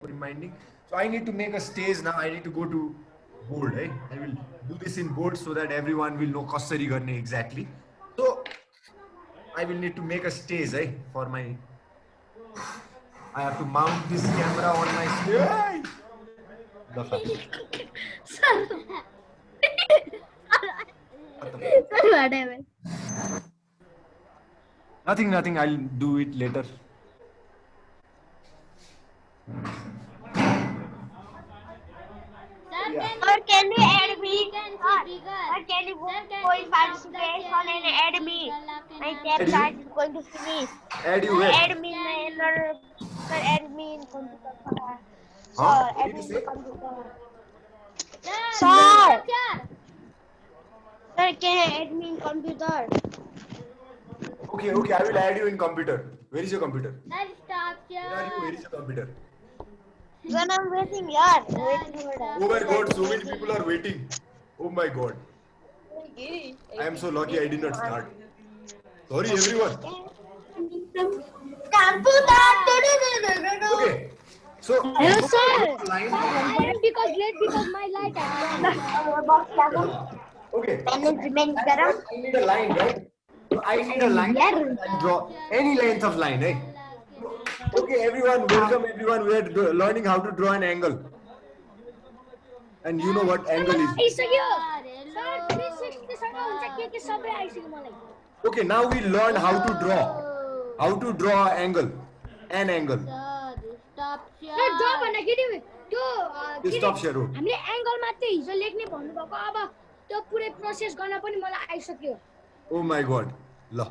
reminding. So I need to make a stage now. I need to go to board. Eh? I will do this in board so that everyone will know kasari garne exactly. So I will need to make a stage for my. I have to mount this camera on my stage. Whatever. Nothing. I'll do it later. Or can you add me? Or can you go in participate on and add me? My tab card is going to finish. Add you where? Add me in add me in computer. Huh? Sir, add me in computer. Sir, can you add me in computer? Okay. I will add you in computer. Where is your computer? Sir, stop here. Where are you? Where is your computer? When I'm waiting, yaar. Waiting for that. Oh my God! So many people are waiting. Oh my God! I am so lucky I did not start. Sorry everyone. Computer. Okay. So Hello, sir. line. I am because my light. Okay. Management garam. I need a line, right? So I need a line. And draw any length of line, eh? Okay, everyone, welcome everyone. We are learning how to draw an angle. And you know what angle is. Okay, now we learn how to draw. How to draw angle. An angle. Stop share. हामीले angle मात्रै हिजो लेख्ने भन्नुभएको अब त्यो पुरै process गर्न पनि मलाई आइसक्यो Oh my God. La.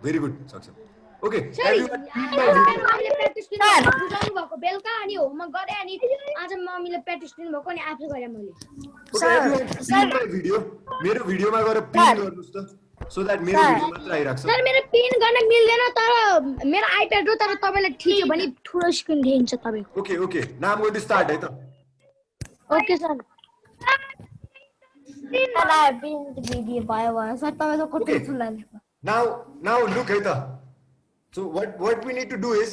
Very good. Success. Okay. Everyone, हामीले प्र्याक्टिस दिनु बुझाउनु भएको बेलका अनि होमवर्क गरे अनि आज मम्मीले प्र्याक्टिस दिनु भएको अनि आफै गरे मैले सर भिडियो मेरो भिडियोमा गएर पिन गर्नुस् त so that मेरो भिडियो मात्र आइराख्छ सर मेरो पिन गर्न मिल्दैन तर मेरो आइप्याड हो तर तपाईलाई ठिक छ भने ठुलो स्क्रिन देखिन्छ तपाईको Okay. Now I'm going to start है त okay sir sir I pin video भयो सर तपाईको कति ठुलो Now look है त So what we need to do is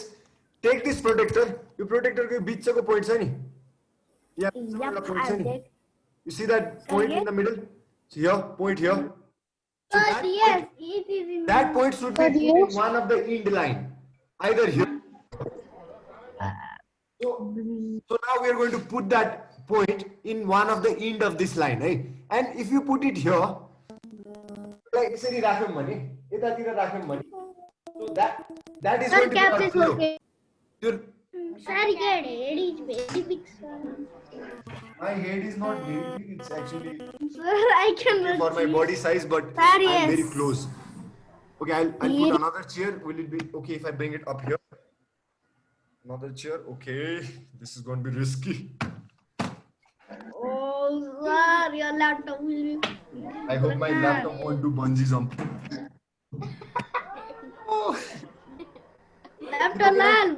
take this protector. यो protector को बीचको point छ नि यहाँ point छ नि You see that point in the middle? See here, point here. So that point should be in one of the end line, either here. So now we are going to put that point in one of the end of this line, right? And if you put it here, like यसरी राख्यौं भने यतातिर राख्यौं भने so that is going to be our zero. Sir, your head is very big, sir. My head is not very big, it's actually Sir, I cannot for my body size, but Sir, I'm yes. very close. Okay, I'll put another chair. Will it be okay if I bring it up here? Another chair. Okay, this is going to be risky. Oh, sir, your laptop will be. I hope my laptop won't do bungee jump. Oh. Laptop lal.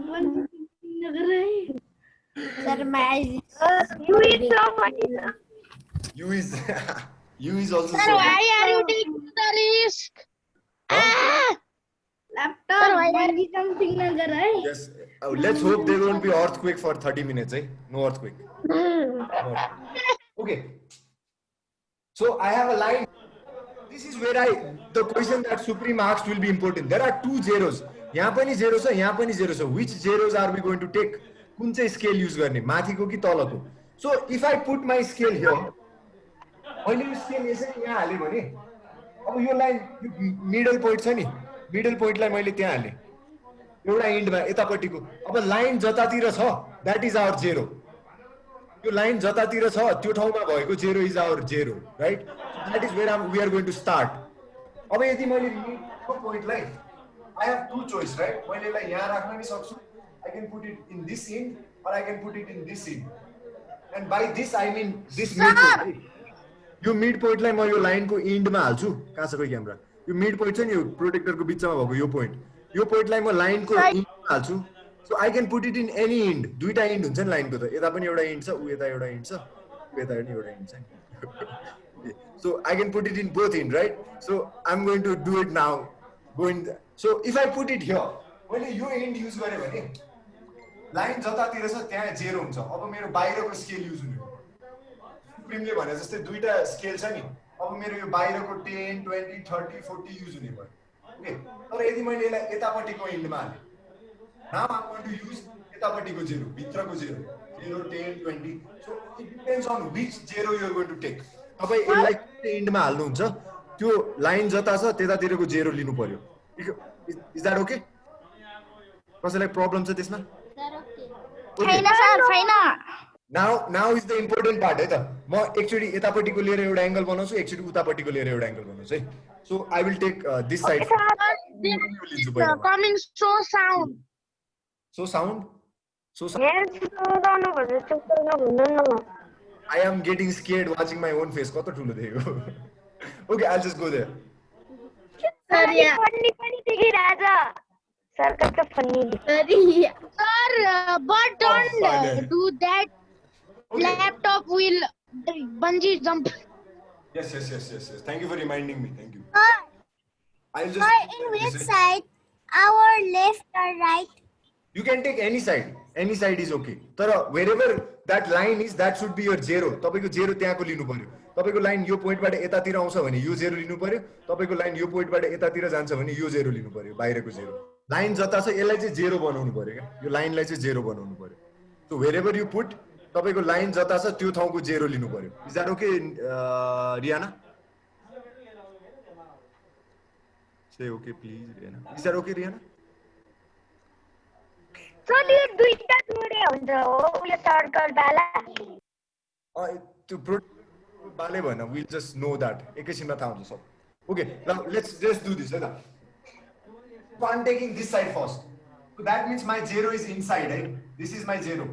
Sir, my you is so funny, sir. You is also Sir, so why are you taking the risk? Laptop, sir, why are you jumping? Yes. Let's hope there won't be earthquake for 30 minutes, eh? No earthquake. No. Okay. So I have a line. This is where the question that Supreme asked will be important. There are two zeros. यहाँ पनि zero छ, यहाँ पनि zero छ. Which zeros are we going to take? कुन चाहिँ scale use गर्ने? माथिको कि तलको? So if I put my scale here, मैले यो scale यसरी यहाँ हाले भने अब यो लाइन मिडल पोइन्ट छ नि मिडल पोइन्टलाई मैले त्यहाँ हाले एउटा एन्डमा यतापट्टिको अब लाइन जतातिर छ दैट इज आवर जेरो यो लाइन जतातिर छ त्यो ठाउँमा भएको zero is our zero right that is where we are going to start अब यदि मैले मिडको पोइन्टलाई I have to choice right मैले यसलाई यहाँ राख्न नि सक्छु I can put it in this end or I can put it in this end and by this I mean this mid point यो मिड पोइन्टलाई म यो लाइनको एन्डमा हाल्छु कहाँ छ कोही क्यामेरा यो मिड पोइन्ट छ नि यो प्रोटेक्टरको बिचमा भएको यो पोइन्टलाई म लाइनको एन्डमा हाल्छु so I can put it in any and दुईटा एन्ड हुन्छ नि लाइनको त यता पनि एउटा एन्ड छ उ यता एउटा एन्ड छ उ यता पनि एउटा एन्ड छ so I can put it in both end right so I am going to do it now going so if I put it here मैले यो एन्ड युज गरेँ भने लाइन जतातिर छ त्यहाँ 0 हुन्छ अब मेरो बाहिरको स्केल युज हुने हो सुप्रिमले भने जस्तै दुईटा स्केल छ नि अब मेरो यो बाहिरको 10 20 30 40 युज हुने भयो ओके तर यदि मैले यसलाई यतापट्टिको इन्डमा हाले now am going to use यतापट्टिको 0 भित्रको 0 0 10 20 so it depends on which 0 you are going to take तपाई यसलाई इन्डमा हाल्नुहुन्छ त्यो लाइन जता छ त्यतातिरको 0 लिनु पर्यो इज दैट ओके कसैलाई प्रब्लम छ त्यसमा छैन सर छैन now is the important part है त म एकचोटी यतापट्टिको लिएर एउटा एंगल बनाउँछु एकचोटी उतापट्टिको लिएर एउटा एंगल बनाउँछु है so I will take this side coming so sound so sound I am getting scared watching my own face कस्तो ठुलो देखेको okay I'll just go there sir funny पनि देखिरहेछ सर कस्तो funny sir but don't do that laptop will bungee jump yes thank you for reminding me thank you I'll Sir, just in which side? Our left or right? you can take any side is okay तर wherever that line is that should be your 0 तपाईको 0 त्यहाँको लिनु पर्यो तपाईको line यो पोइन्टबाट यतातिर आउँछ भने यो 0 लिनु पर्यो तपाईको लाइन यो पोइन्टबाट यतातिर जान्छ भने यो 0 लिनु पर्यो बाहिरको 0 लाइन जता छ यसलाई चाहिँ 0 बनाउनु पर्यो के यो लाइनलाई चाहिँ 0 बनाउनु पर्यो सो wherever you put तपाईको लाइन जता छ त्यो ठाउँको 0 लिनु पर्यो is that okay Riyana say okay please Riyana is that okay Riyana sir यो दुईटा जोडे हुन्छ हो यो सर्कल वाला त्यो बाले भन we'll just know that एकैछिनमा थाहा हुन्छ सब okay now let's just do this है त so I'm taking this side first so that means my 0 is inside right this is my 0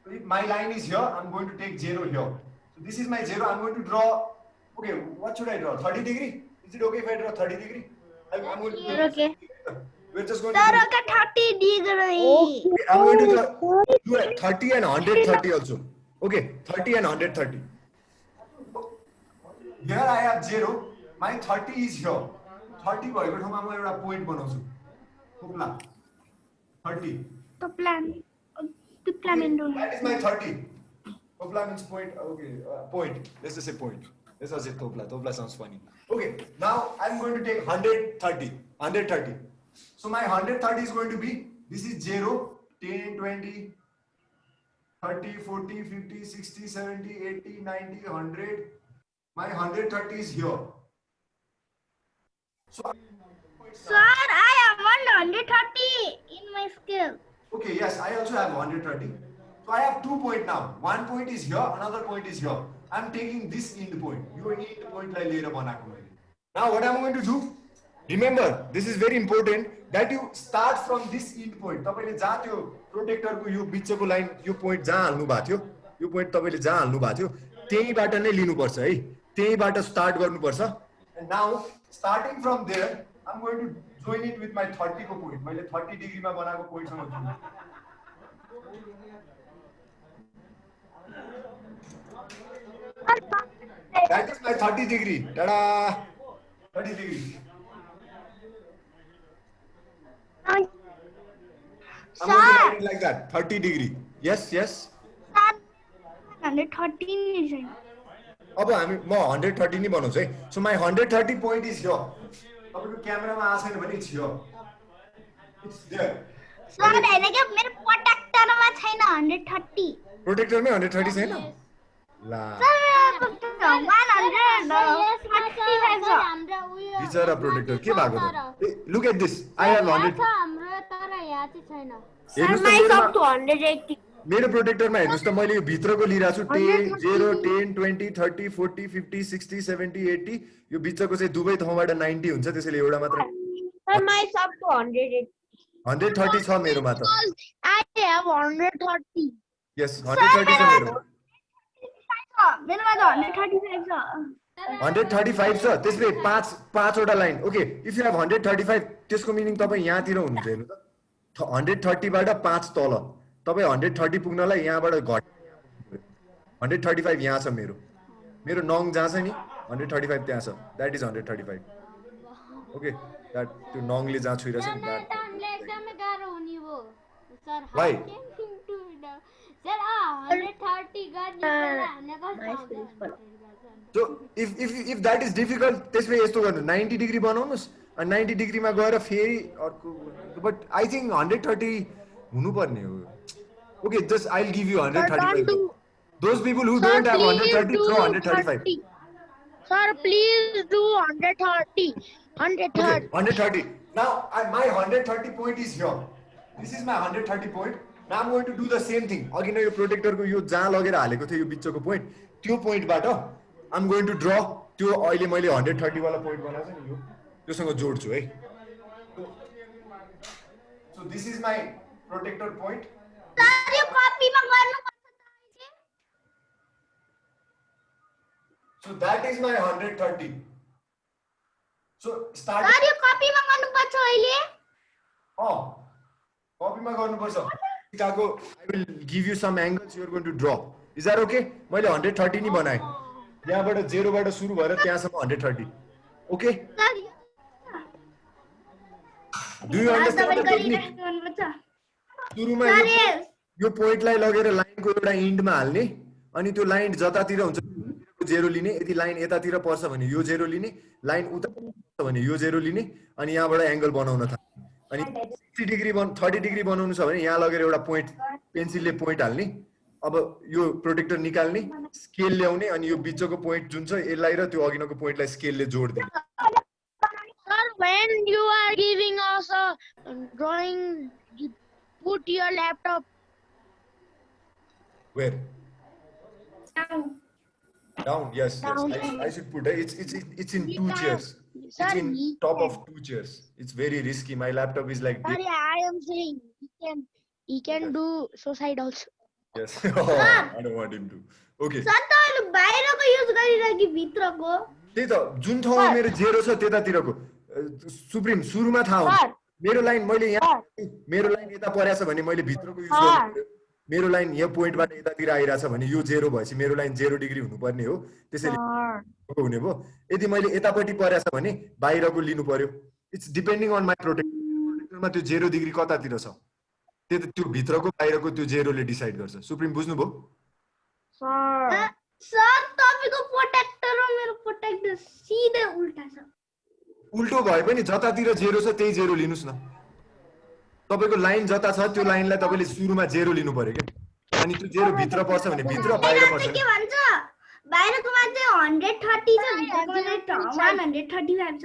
so if my line is here I'm going to take 0 here so this is my 0 I'm going to draw okay what should I draw 30 degree is it okay if I draw 30 degree I'm going to okay we're just going sir to 30 degree okay, I'm going to do 30 and 130 also okay 30 and 130 here I have 0 my 30 is here 30 भएको ठाउँमा म एउटा point बनाउँछु थोप्ला 30 to plan into that is my 30 थोप्ला means point okay point let's just say point let's not say thopla sounds funny okay now I'm going to take 130 so my 130 is going to be this is 0 10 20 30 40 50 60 70 80 90 100 my 130 is here so sir I have 130 in my scale okay yes I also have 130 so I have 2 points now one point is here another point is here I'm taking this end point your end point लाई लिएर बनाएको मैले now what I'm going to do remember this is very important that you start from this end point तपाईले जहाँ त्यो प्रोटेक्टरको यो बिचको line यो पोइन्ट जहाँ हाल्नु भएको थियो यो पोइन्ट तपाईले जहाँ हाल्नु भएको थियो त्यहीबाट नै लिनु पर्छ है त्यहीबाट स्टार्ट गर्नु पर्छ and now starting from there I'm going to join it with my 30 को point मैले 30 डिग्री मा बनाएको पोइन्ट सँग जोड्छु that is my 30 degree tada 30 degree I'm going to write it like that 30 degree yes 113 is it अब हामी म 130 नै बनाउँछु है so my 130 point is here तपाईको क्यामेरामा आछ छैन भने it's here it's there sir हैन के मेरो प्रोटेक्टरमा छैन 130 प्रोटेक्टरमै 130 छैन ला बिचरा प्रोटेक्टर के भएको त look at this I have 100 हाम्रो तर यहाँ चाहिँ छैन हेर्नुस् त मेरो प्रोटेक्टरमा हेर्नुस् त मैले यो भित्रको लिइरा छु 10 0 10 20 30 40 50 60 70 80 यो बिचको चाहिँ दुवै ठाउँबाट 90 हुन्छ त्यसैले एउटा मात्र सर माइ सब टु 130 छ मेरोमा त आई हैव 130 यस 130 छ मेरोमा त 135 छ 135 छ त्यसले पाँचवटा line okay if you have 135 त्यसको मिनिङ तपाईँ यहाँतिर हुनुहुन्छ हेर्नु त 130 बाट 5 तल तपाईँ 130 पुग्नलाई यहाँबाट घट 135 यहाँ छ मेरो नङ जहाँ छ नि 135 त्यहाँ छ द्याट इज 135 ओके द्याट त्यो नङले जहाँ छुइरहेछ नि एकदमै गाह्रो हुने भो Sir, how Why? can you do that? Sir, 130 guns So if that is difficult, त्यसमा यस्तो गर्नु 90 डिग्री बनाउनुस् अनि 90 डिग्रीमा गएर फेरि अर्को, बट आई थिंक 130 हुनु पर्ने हो. Okay, just I'll give you 135. Those people who don't have 130 throw 135. Sir, please do 130. Okay, 130. Now my 130 point is here. This is my 130 point. Now I'm going to do the same thing. अघि नै यो प्रोटेक्टरको यो जहाँ लगेर हालेको थियो यो बिचको पोइन्ट, त्यो पोइन्टबाट I'm going to draw त्यो अहिले मैले 130 वाला पोइन्ट बनाएको छु नि, यो त्योसँग जोड्छु है. So this is my protector point. Sir, यो कपीमा गर्नुपर्छ अहिले. So that is my 130. So start. Sir, यो कपीमा गर्नुपर्छ अहिले. कपीमा गर्नुपर्छ. Chicago, I will give you some angles you are going to draw. Is that okay? मैले 130 नि बनाए. यहाँबाट 0 बाट सुरु भएर त्यहाँसम्म 130. Okay? Do you understand the technique? सुरुमा यो पोइन्टलाई लगेर लाइनको एउटा एन्डमा हाल्ने अनि त्यो लाइन जतातिर हुन्छ जेरो लिने, यदि लाइन यतातिर पर्छ भने यो जेरो लिने, लाइन उता पर्छ भने यो जेरो लिने अनि यहाँबाट एंगल बनाउन थाल्ने. अनि 60 डिग्री 30 डिग्री बनाउनु छ भने यहाँ लगेर एउटा पोइन्ट पेन्सिलले पोइन्ट हाल्ने. अब यो प्रोटेक्टर निकाल्ने, स्केल ल्याउने अनि यो बिचको पोइन्ट जुन छ यसलाई र त्यो अघिनको पोइन्टलाई स्केलले जोड्दिने. Sir, when you are giving us a drawing, you put your laptop. Where? Down, yes. Down. I should put it. It's in two chairs. Sir, It's in top of two chairs. It's very risky. My laptop is like this. Sorry, I am saying he can do suicide also. Yes. Oh, I don't want him to. Okay. Sir तपाईले बाहिरको use गरिराखि भित्रको. त्यही त जुन ठाउँमा मेरो zero छ त्यतातिरको. Supreme सुरुमा थाहा हुन्छ. मेरो लाइन मैले यहाँ मेरो लाइन यता परेछ भने मैले भित्रको युज गर्नु. मेरो लाइन यो पोइन्टबाट यतातिर आइराछ भने यो जेरो भएपछि मेरो लाइन 0 डिग्री हुनुपर्ने हो. त्यसैले हुने भयो. यदि मैले यतापट्टि परेछ भने बाहिरको लिनु पर्यो. इट्स डिपेन्डिङ अन माइ प्रोटेक्टरमा त्यो 0 डिग्री कतातिर छ. त्यो भित्रको बाहिरको त्यो जेरोले डिसाइड गर्छ. सुप्रिम बुझ्नुभयो? सर तपाईको प्रोटेक्टर र मेरो प्रोटेक्टर सिधै उल्टा छ. उल्टो भए पनि जतातिर जेरो छ त्यही जेरो लिनुस् न. तपाईको लाइन जता छ त्यो लाइनलाई तपाईले सुरुमा जेरो लिनु पर्यो के. अनि त्यो जेरो भित्र पर्छ भने भित्र बाहिर पर्छ. के भन्छ बाहिरकोमा चाहिँ 130 छ, भित्रकोमा चाहिँ 135 छ.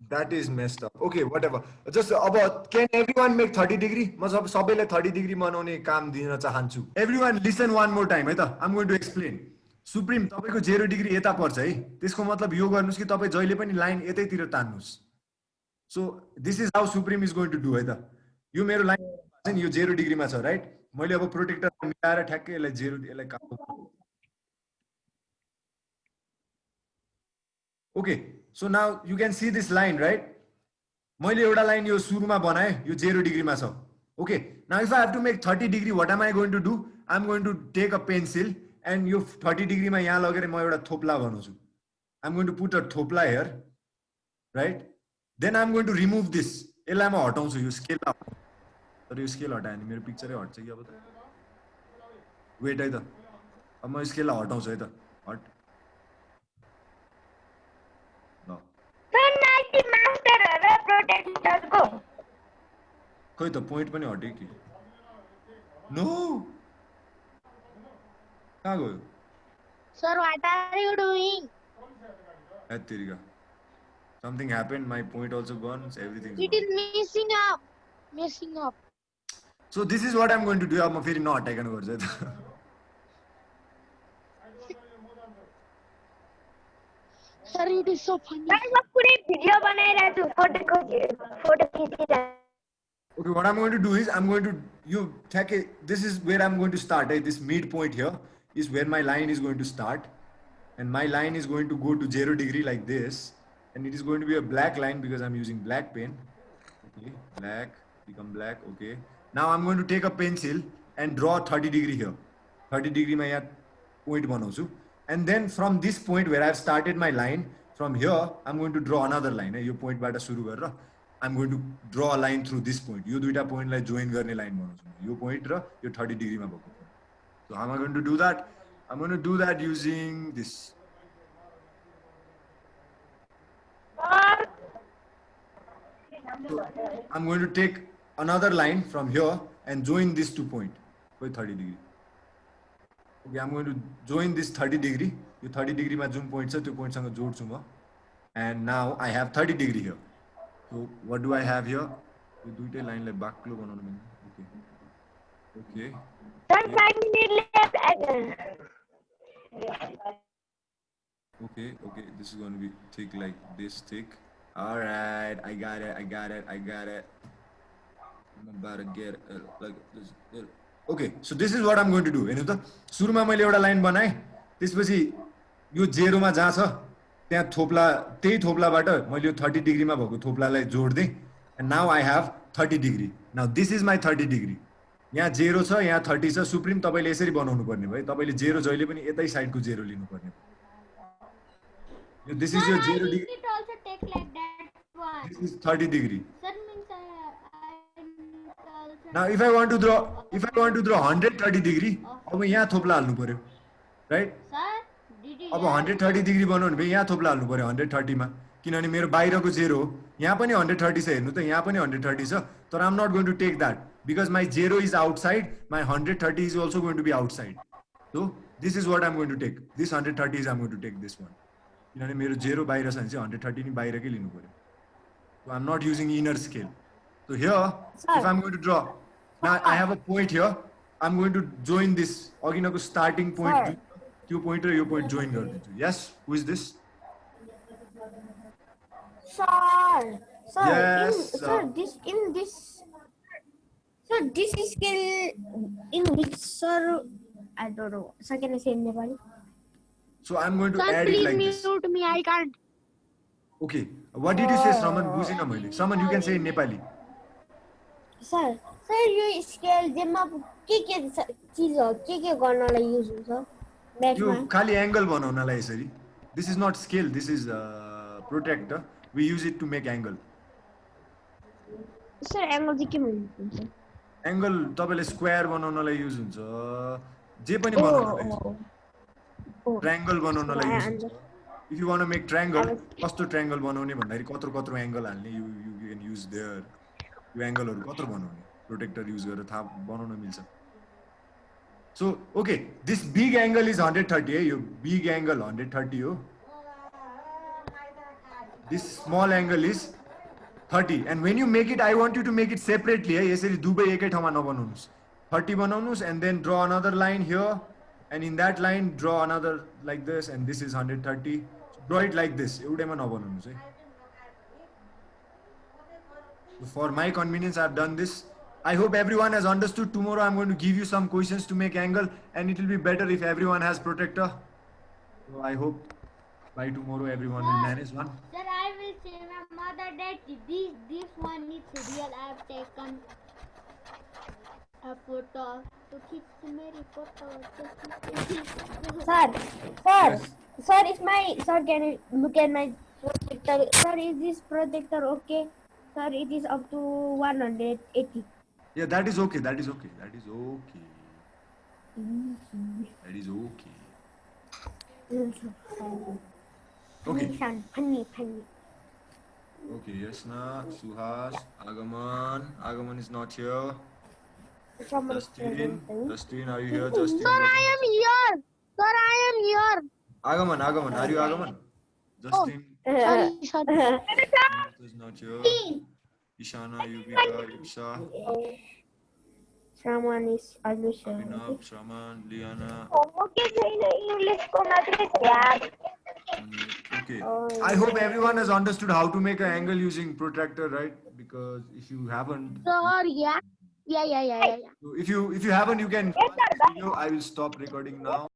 That is messed up. Okay, whatever. Just about can everyone make 30 degree? म सबैलाई 30 डिग्री बनाउने काम दिन चाहन्छु. Everyone listen one more time है त. I'm going to explain. Supreme तपाईको 0 डिग्री यता पर्छ है. त्यसको मतलब यो गर्नुस् कि तपाई जहिले पनि लाइन यतैतिर तान्नुस्. So this is how Supreme is going to do है त. यो मेरो लाइन चाहिँ यो 0 डिग्रीमा छ राइट. मैले अब प्रोटेक्टर मिलाएर ठ्याक्कै यसलाई 0 यसलाई काट्नु. Okay, so now you can see this line, right? मैले एउटा लाइन यो सुरुमा बनाए यो 0 डिग्रीमा छ. Okay, now if I have to make 30 degree, what am I going to do? I'm going to take a pencil and यो 30 डिग्रीमा यहाँ लगेर म एउटा थोप्ला बनाउँछु. I'm going to put a थोप्ला here, right? Then I'm going to remove this. यसलाई म हटाउँछु यो scale. तर यो स्केल हटाएँ नि मेरो पिक्चरै हट्छ कि अब त. वेट है त. अब म स्केललाई हटाउँछु है त. हट. खोइ त पोइन्ट पनि हट्यो कि. नो. कहाँ गयो? Sir, what are you doing? Atiriga. Something happened. My point also gone. Everything. It is messing up. Messing up. So this is what I'm going to do. I'm फेरि not taken over it. Sir, it is so funny. Okay, what I'm going to do is I'm going to this is where I'm going to start. This midpoint here is where my line is going to start, and my line is going to go to 0 degree like this, and it is going to be a black line because I'm using black pen. Okay, black become black. Okay, now I'm going to take a pencil and draw 30 degree here. 30 degree my point बनाउँछु. And then from this point where I've started my line, from here I'm going to draw another line. यो point बाट सुरु गरेर I'm going to draw a line through this point. यो दुईटा पोइन्टलाई join गर्ने line बनाउँछु म. यो पोइन्ट र यो 30 डिग्रीमा भएको point. So how am I going to do that? I'm going to do that using this. So I'm going to take another line from here and join these 2 points with 30 degree. Okay, I'm going to join this 30 degree. यो 30 degree मा जुन point छ त्यो point सँग जोड्छु म. And now I have 30 degree here. So what do I have here? यो दुईटै लाइनलाई बाक्लो बनाउनु मिल्छ. Okay. Okay, this is going to be thick like this thick. All right, I got it. I'm about to get it like this. Okay, so this is what I'm going to do. हेर्नु त सुरुमा मैले एउटा line बनाए, त्यसपछि यो जेरोमा जहाँ छ त्यहाँ थोप्ला, त्यही थोप्लाबाट मैले यो 30 डिग्रीमा भएको थोप्लालाई जोड्दै, and now I have 30 degree. Now this is my 30 degree. यहाँ जेरो छ, यहाँ 30 छ. सुप्रिम तपाईले यसरी बनाउनु पर्ने भयो. तपाईले जेरो जहिले पनि यतै साइडको जेरो लिनु पर्ने. This is your 0 degree. It also take like that one. This is 30 degree. Sir means I also. Now if I want to draw 130 degree, अब यहाँ थोप्ला हाल्नु पर्यो, right? Sir, did you? अब 130 degree बनाउनु भयो, यहाँ थोप्ला हाल्नु पर्यो 130 मा, किनभने मेरो बाहिरको जेरो हो. यहाँ पनि 130 छ, हेर्नु त यहाँ पनि 130 छ, तर I'm not going to take that because my zero is outside, my 130 is also going to be outside. So this is what I'm going to take. This 130 is I'm going to take this one. किनभने मेरो zero बाहिर छ भने चाहिँ 130 नि बाहिरकै लिनु पर्यो. So I'm not using inner scale. So here, if I'm going to draw, now I have a point here. I'm going to join this. अघिनको starting point, त्यो point र यो point join गरिदिन्छु. Yes, who is this? Sir, Yes, this is scale in which, sir, I don't know. Sir, can I say in Nepali? So I'm going to Sir, add it please like this. mute me. I can't. Okay. What did you say, Saman? बुझिन मैले. Saman, you can say in Nepali. Sir, यो scale जेमा के चीज हो, के गर्नलाई use हुन्छ? यो Batman. खाली angle बनाउनलाई यसरी. This is not scale. This is protractor. We use it to make angle. Sir, angle चाहिँ के हुन्छ? Angle तपाईले square बनाउनलाई युज हुन्छ. जे पनि बनाउनलाई. Triangle बनाउनलाई युज हुन्छ. If you want to make triangle, कस्तो triangle बनाउने भन्दाखेरि कत्रो angle हाल्ने, you can use there. यो angle हरु कत्रो बनाउने, protector use गरेर थाहा बनाउन मिल्छ. So okay, this big angle is 130 है, यो big angle 130 हो. This small angle is 30, and when you make it, I want you to make it separately है, यसरी दुबै एकै ठाउँमा नबनाउनुस्. 30 बनाउनुस् and then draw another line here, and in that line draw another like this, and this is 130. So draw it like this. एउटैमा नबनाउनुस् है. So for my convenience, I have done this. I hope everyone has understood. Tomorrow I'm going to give you some questions to make angle, and it will be better if everyone has protector. So I hope by tomorrow everyone will manage one. Sir, I will say my mother that this one is real. I have taken a photo to keep merry photo. Sir, if my sir can you look at my protector? Sir, is this protector okay? Sir, it is up to 180. Yeah, that is okay. That is okay. That is okay. That is okay. Okay. Funny. Okay, Yasna, Suhas, Agaman is not here. Justin, are you here? Justin. Sir, I am here. Sir, I am here. Agaman, are you Agaman? Justin Sorry. is not here. Ishana, Yubika, Yuksha, Someone is Alusha. Abhinav, Shraman, Liana. Okay. I hope everyone has understood how to make an angle using protractor, right? Because if you haven't, Sir, yeah. so if you haven't, you can pause the video. I will stop recording now.